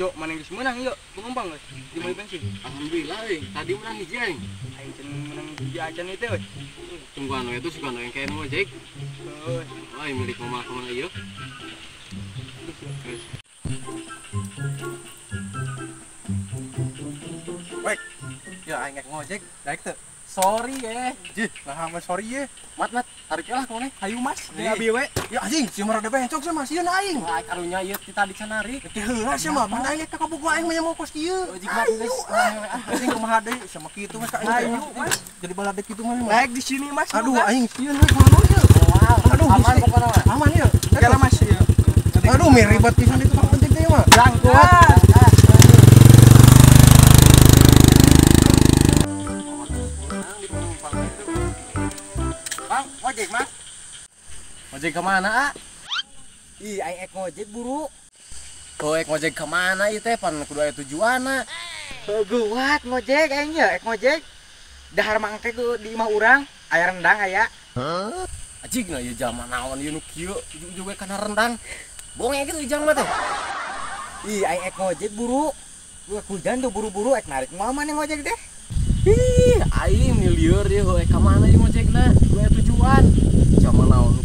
Jok, mana yang menang yuk, penumpang guys, di mulai bensin. Alhamdulillah, tadi menang hiji aing. Aing cen menang di acan itu, weh. Tungguan itu suka yang kayak ngojek. Oh, Wah, milik mama kemana iya? Wek, ya aing ngojek, daek teu. Sorry Jih, nah sorry ye. Mat, tarik lah kemana? Hayu Mas. ya abi we. Ya anjing, si marada bencok sih Mas, ieu aing. Wah, karunya ieu kita di sanari. Teh heula sih mah, pan aing ka kabogo aing mah mau kos kieu. Ojek mah geus Anjing kumaha deui sama kitu Mas ka aing. Mas, jadi balade kitu mah. Naik di sini Mas. Aduh aing sieun we kumaha ye. Aduh, aman pokoknya mah. Aman ye. Kira Mas ya. Aduh, ribet pisan itu Pak penting teh mah. Langkut. Bang, ojek Mas. Ojek kemana, ah? Ih, aing ngojek buru. Oh, ngojek kemana ieu teh? Pan kudu aya tujuanna. Guat ngojek aing ya, ngojek. Dahar mangke ku di imah urang, aya rendang aya. Ajig na ieu jalma naon ieu nu kieu, juga kana rendang. Bohong ya gitu jalma teh. Ih, aing ngojek buru. Gua hujan tuh buru-buru narik mama nih ngojek deh. Ih, aing milieur ieu ka mana ieu ngojekna? Kudu aya tujuan. Jalma naon nu